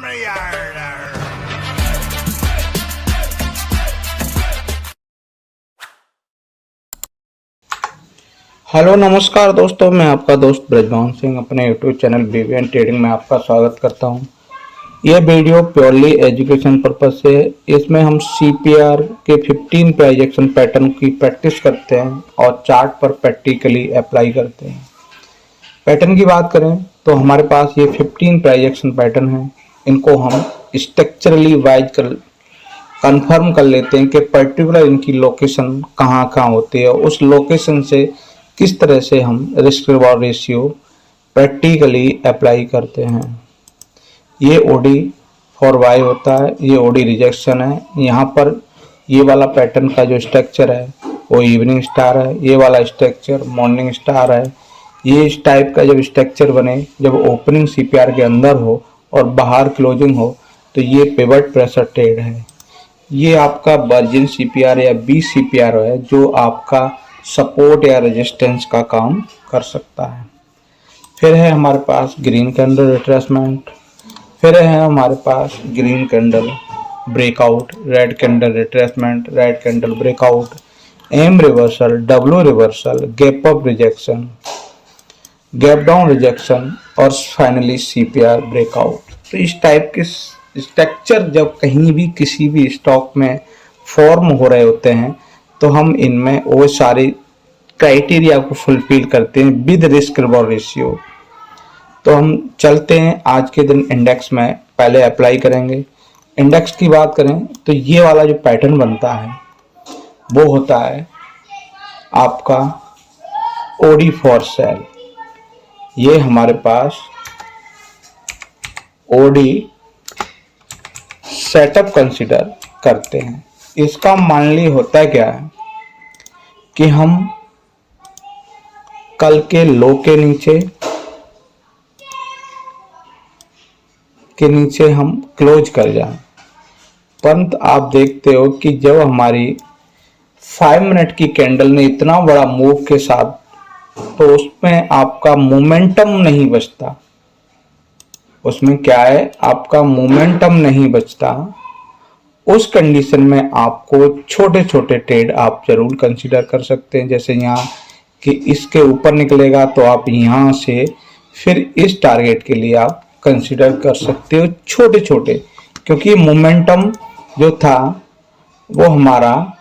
Hello नमस्कार दोस्तों, मैं आपका दोस्त ब्रजभान सिंह अपने यूट्यूब चैनल बीवीएन ट्रेडिंग में आपका स्वागत करता हूं। यह वीडियो प्योरली एजुकेशन पर्पज से है। इसमें हम सीपीआर के 15 प्राइस एक्शन पैटर्न की प्रैक्टिस करते हैं और चार्ट पर प्रैक्टिकली अप्लाई करते हैं। पैटर्न की बात करें तो हमारे पास ये 15 प्राइस एक्शन पैटर्न हैं। इनको हम स्ट्रक्चरली वाइज कंफर्म कर लेते हैं कि पर्टिकुलर इनकी लोकेशन कहाँ कहाँ होती है, उस लोकेशन से किस तरह से हम risk reward ratio practically apply करते हैं। ये ओडी फॉर वाई होता है, ये ओडी रिजेक्शन है। यहाँ पर ये वाला पैटर्न का जो स्ट्रक्चर है वो इवनिंग स्टार है, ये वाला स्ट्रक्चर मॉर्निंग स्टार है। ये इस टाइप का जब स्ट्रक्चर बने, जब ओपनिंग सीपीआर के अंदर हो और बाहर क्लोजिंग हो, तो ये पिवट प्रेशर ट्रेड है। ये आपका वर्जिन सीपीआर या बी सीपीआर है जो आपका सपोर्ट या रेजिस्टेंस का काम कर सकता है। फिर है हमारे पास ग्रीन कैंडल रिट्रेसमेंट, फिर है हमारे पास green candle breakout, red candle retracement, red candle breakout, M reversal, W reversal, gap up rejection, gap down rejection और फाइनली सीपीआर ब्रेकआउट। तो इस टाइप के स्ट्रक्चर जब कहीं भी किसी भी स्टॉक में फॉर्म हो रहे होते हैं तो हम इनमें वो सारे क्राइटेरिया को फुलफिल करते हैं विद रिस्क रिवॉर्ड रेशियो। तो हम चलते हैं आज के दिन इंडेक्स में पहले अप्लाई करेंगे। इंडेक्स की बात करें तो ये वाला जो पैटर्न बनता है वो होता है आपका ओडी फॉर सेल। ये हमारे पास ओडी सेटअप कंसिडर करते हैं। इसका मानली होता क्या है कि हम कल के लो के नीचे हम क्लोज कर जाएं। परंतु आप देखते हो कि जब हमारी 5 मिनट की कैंडल ने इतना बड़ा मूव के साथ, तो उसमें आपका मोमेंटम नहीं बचता। उसमें क्या है, आपका मोमेंटम नहीं बचता। उस कंडीशन में आपको छोटे छोटे ट्रेड आप जरूर कंसीडर कर सकते हैं। जैसे यहाँ कि इसके ऊपर निकलेगा तो आप यहाँ से फिर इस टारगेट के लिए आप कंसीडर कर सकते हो छोटे छोटे, क्योंकि मोमेंटम जो था वो हमारा,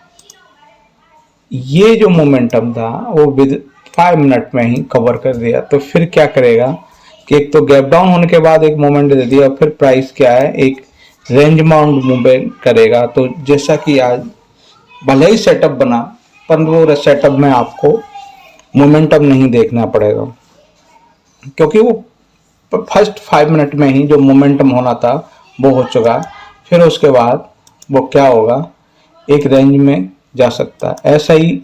ये जो मोमेंटम था वो विद 5 मिनट में ही कवर कर दिया। तो फिर क्या करेगा कि एक तो गैप डाउन होने के बाद एक मोमेंट दे दिया, फिर प्राइस क्या है, एक रेंज बाउंड मूवमेंट करेगा। तो जैसा कि आज भले ही सेटअप बना, पर वो सेटअप में आपको मोमेंटम नहीं देखना पड़ेगा, क्योंकि वो फर्स्ट 5 मिनट में ही जो मोमेंटम होना था वो हो चुका। फिर उसके बाद वो क्या होगा, एक रेंज में जा सकता है। ऐसा ही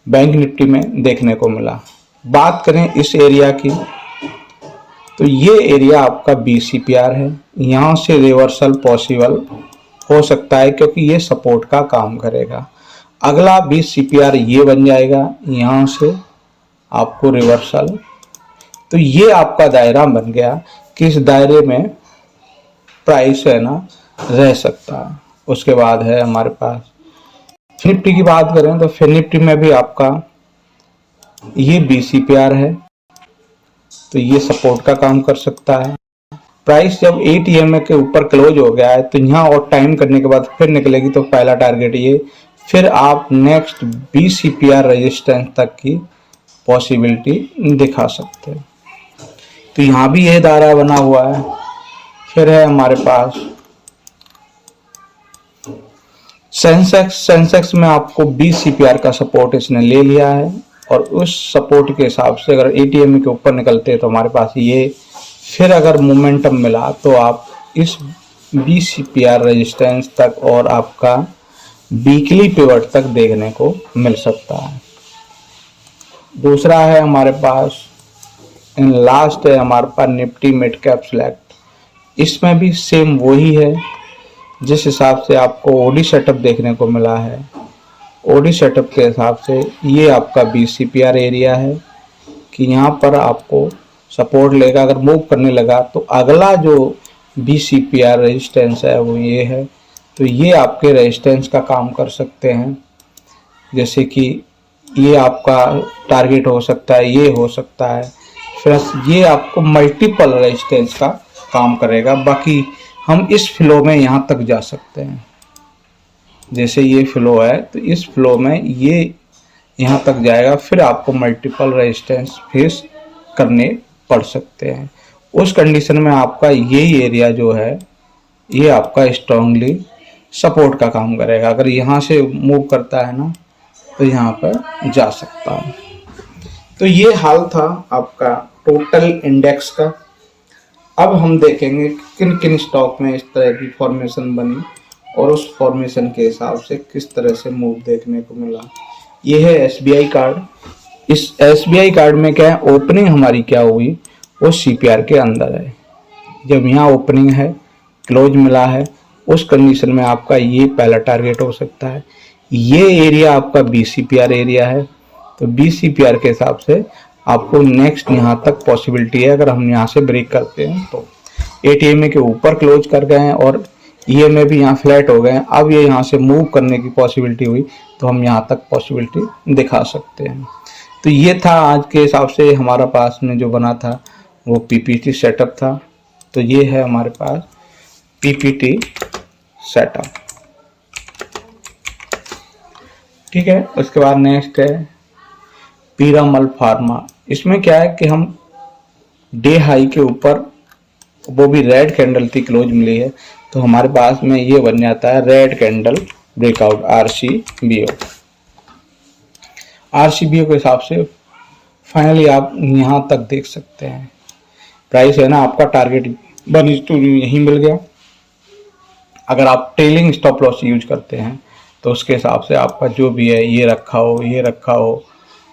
बैंक निफ्टी में देखने को मिला। बात करें इस एरिया की, तो ये एरिया आपका बी सीपीआर है। यहाँ से रिवर्सल पॉसिबल हो सकता है क्योंकि ये सपोर्ट का काम करेगा। अगला बी सीपीआर ये बन जाएगा, यहाँ से आपको रिवर्सल। तो ये आपका दायरा बन गया कि इस दायरे में प्राइस है ना रह सकता है। उसके बाद है हमारे पास निफ्टी की बात करें तो फिर निफ्टी में भी आपका ये बी सीपीआर है, तो ये सपोर्ट का काम कर सकता है। प्राइस जब 8 EMA के ऊपर क्लोज हो गया है तो यहाँ और टाइम करने के बाद फिर निकलेगी, तो पहला टारगेट ये। फिर आप नेक्स्ट बी सीपीआर रेजिस्टेंस तक की पॉसिबिलिटी दिखा सकते हैं। तो यहाँ भी यह दायरा बना हुआ है। फिर है हमारे पास सेंसेक्स में आपको बी सीपीआर का सपोर्ट इसने ले लिया है, और उस सपोर्ट के हिसाब से अगर ATM के ऊपर निकलते हैं तो हमारे पास ये, फिर अगर मोमेंटम मिला तो आप इस बी सीपीआर रेजिस्टेंस तक और आपका वीकली पिवट तक देखने को मिल सकता है। दूसरा है हमारे पास लास्ट है हमारे पास निफ्टी मिड कैप सिलेक्ट। इसमें भी सेम वही है जिस हिसाब से आपको ओडी सेटअप देखने को मिला है। ओडी सेटअप के हिसाब से ये आपका बी सीपीआर एरिया है कि यहाँ पर आपको सपोर्ट लेगा। अगर मूव करने लगा तो अगला जो BCPR रेजिस्टेंस है वो ये है। तो ये आपके रेजिस्टेंस का काम कर सकते हैं, जैसे कि ये आपका टारगेट हो सकता है, ये हो सकता है, प्लस ये आपको मल्टीपल रेजिस्टेंस का काम करेगा। बाकी हम इस फ्लो में यहाँ तक जा सकते हैं, जैसे ये फ्लो है तो इस फ्लो में ये यहाँ तक जाएगा, फिर आपको मल्टीपल रेजिस्टेंस फेस करने पड़ सकते हैं। उस कंडीशन में आपका यही एरिया जो है ये आपका स्ट्रांगली सपोर्ट का काम करेगा। अगर यहाँ से मूव करता है ना तो यहाँ पर जा सकता है। तो ये हाल था आपका टोटल इंडेक्स का। अब हम देखेंगे किन किन स्टॉक में इस तरह की फॉर्मेशन बनी और उस फॉर्मेशन के हिसाब से किस तरह से मूव देखने को मिला। ये है SBI कार्ड। इस SBI कार्ड में क्या है, ओपनिंग हमारी क्या हुई वो CPR के अंदर है। जब यहाँ ओपनिंग है, क्लोज मिला है, उस कंडीशन में आपका ये पहला टारगेट हो सकता है। ये एरिया आपका BCPR एरिया है, तो BCPR के हिसाब से आपको नेक्स्ट यहाँ तक पॉसिबिलिटी है। अगर हम यहाँ से ब्रेक करते हैं तो ATMA के ऊपर क्लोज कर गए हैं और EMA भी यहाँ फ्लैट हो गए हैं। अब ये यहाँ से मूव करने की पॉसिबिलिटी हुई तो हम यहाँ तक पॉसिबिलिटी दिखा सकते हैं। तो ये था आज के हिसाब से हमारा पास में जो बना था वो PPT सेटअप था। तो ये है हमारे पास PPT सेटअप, ठीक है। उसके बाद नेक्स्ट है पीरामल फार्मा। इसमें क्या है कि हम डे हाई के ऊपर, वो भी रेड कैंडल थी, क्लोज मिली है, तो हमारे पास में ये बन जाता है रेड कैंडल ब्रेकआउट RCBO के हिसाब से फाइनली आप यहाँ तक देख सकते हैं। प्राइस है ना आपका टारगेट 1:2 यहीं मिल गया। अगर आप ट्रेलिंग स्टॉप लॉस यूज करते हैं तो उसके हिसाब से आपका जो भी है ये रखा हो, ये रखा हो,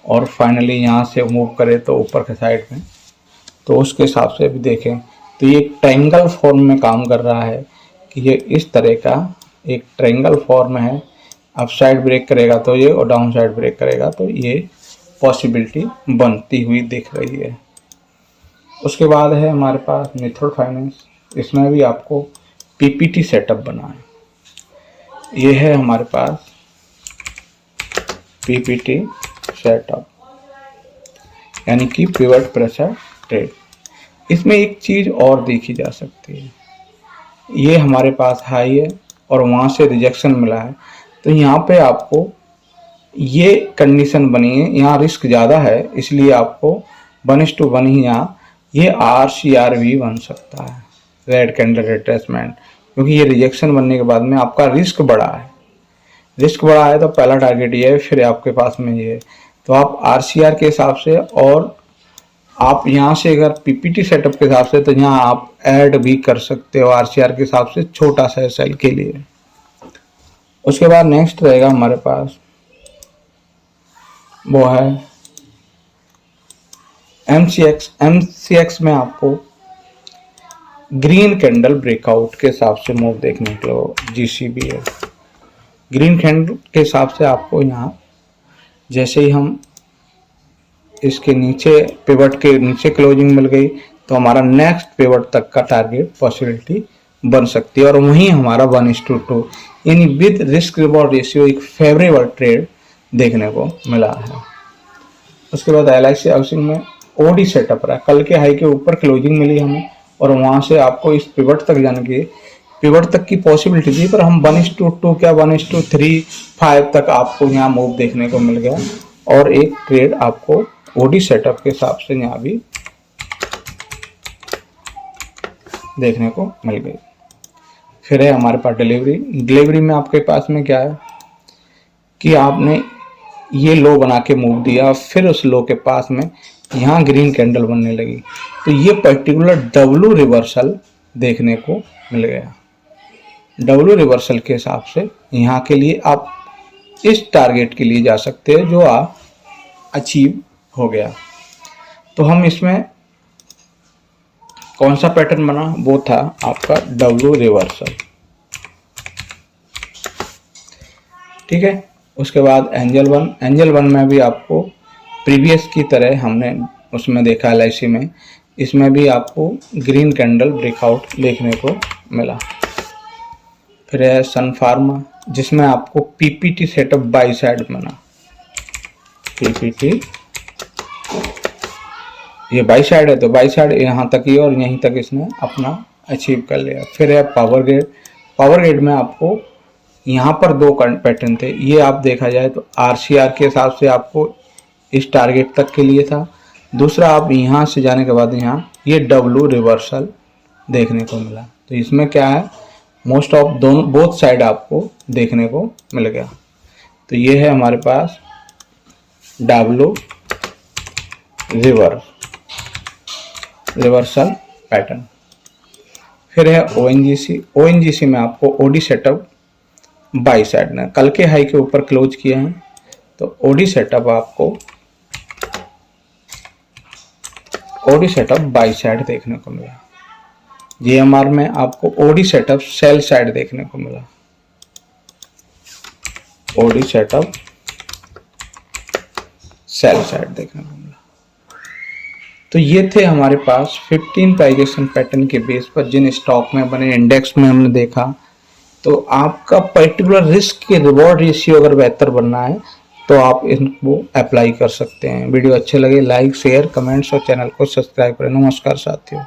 और फाइनली यहाँ से मूव करे तो ऊपर के साइड में, तो उसके हिसाब से भी देखें तो ये एक ट्रायंगल फॉर्म में काम कर रहा है कि ये इस तरह का एक ट्रायंगल फॉर्म है। अप साइड ब्रेक करेगा तो ये, और डाउन साइड ब्रेक करेगा तो ये पॉसिबिलिटी बनती हुई दिख रही है। उसके बाद है हमारे पास मेथड फाइनेंस। इसमें भी आपको PPT सेटअप बना है। ये है हमारे पास PPT सेटअप, यानी कि पिवट प्रेशर ट्रेड। इसमें एक चीज और देखी जा सकती है, ये हमारे पास हाई है और वहां से रिजेक्शन मिला है, तो यहाँ पे आपको ये कंडीशन बनी है, यहाँ रिस्क ज़्यादा है, इसलिए आपको 1:1 ही यहाँ ये RCR भी बन सकता है, रेड कैंडल रिट्रेसमेंट, क्योंकि ये रिजेक्शन बनने के बाद में आपका रिस्क बढ़ा है। रिस्क बढ़ा है तो पहला टारगेट ये है, फिर आपके पास में ये है, तो आप RCR के हिसाब से, और आप यहाँ से अगर PPT सेटअप के हिसाब से तो यहाँ आप ऐड भी कर सकते हो RCR के हिसाब से छोटा सा सेल के लिए। उसके बाद नेक्स्ट रहेगा हमारे पास वो है MCX में आपको ग्रीन कैंडल ब्रेकआउट के हिसाब से मूव देखने के लिए GCB है। ग्रीन कैंडल के हिसाब से आपको यहाँ जैसे ही हम इसके नीचे पिवट के नीचे क्लोजिंग मिल गई तो हमारा नेक्स्ट पिवट तक का टारगेट पॉसिबिलिटी बन सकती है, और वहीं हमारा 1:2 यानी विद रिस्क रिवॉर्ड रेशियो एक फेवरेबल ट्रेड देखने को मिला है। उसके बाद LIC हाउसिंग में OD सेटअप रहा, कल के हाई के ऊपर क्लोजिंग मिली हमें और वहां से आपको इस पिवट तक जाने की, पिवट तक की पॉसिबिलिटी थी, पर हम 1:2 क्या 1:3-5 तक आपको यहाँ मूव देखने को मिल गया, और एक ट्रेड आपको OD सेटअप के हिसाब से यहाँ भी देखने को मिल गई। फिर है हमारे पास डिलीवरी में आपके पास में क्या है कि आपने ये लो बना के मूव दिया, फिर उस लो के पास में यहाँ ग्रीन कैंडल बनने लगी, तो ये पर्टिकुलर W रिवर्सल देखने को मिल गया। W रिवर्सल के हिसाब से यहाँ के लिए आप इस टारगेट के लिए जा सकते हैं जो आप अचीव हो गया। तो हम इसमें कौन सा पैटर्न बना, वो था आपका W रिवर्सल, ठीक है। उसके बाद एंजल वन में भी आपको प्रीवियस की तरह हमने उसमें देखा LIC में इसमें भी आपको ग्रीन कैंडल ब्रेकआउट देखने को मिला। फिर है सन फार्मा, जिसमें आपको पीपीटी सेटअप बाई साइड बना, पीपीटी ये बाई साइड है तो बाई साइड यहाँ तक ही और यहीं तक इसने अपना अचीव कर लिया। फिर है पावर ग्रेड, पावर ग्रेड में आपको यहाँ पर दो पैटर्न थे, ये आप देखा जाए तो आरसीआर के हिसाब से आपको इस टारगेट तक के लिए था। दूसरा आप यहाँ से जाने के बाद यहाँ ये डब्लू रिवर्सल देखने को मिला। तो इसमें क्या है, मोस्ट ऑफ दोनों बोथ साइड आपको देखने को मिल गया। तो ये है हमारे पास डब्लू रिवर्सल पैटर्न। फिर है ओएनजीसी, ओएनजीसी में आपको ओडी सेटअप बाई साइड ने कल के हाई के ऊपर क्लोज किए हैं, तो ओडी सेटअप आपको ओडी सेटअप बाई साइड देखने को मिला। जीएमआर में आपको ओडी सेटअप सेल साइड देखने को मिला, ओडी सेटअप सेल साइड देखने को मिला। तो ये थे हमारे पास 15 प्राइजेशन पैटर्न के बेस पर जिन स्टॉक में बने इंडेक्स में हमने देखा। तो आपका पर्टिकुलर रिस्क के रिवॉर्ड रेशियो अगर बेहतर बनना है तो आप इनको अप्लाई कर सकते हैं। वीडियो अच्छे लगे लाइक शेयर कमेंट्स और चैनल को सब्सक्राइब करें। नमस्कार साथियों।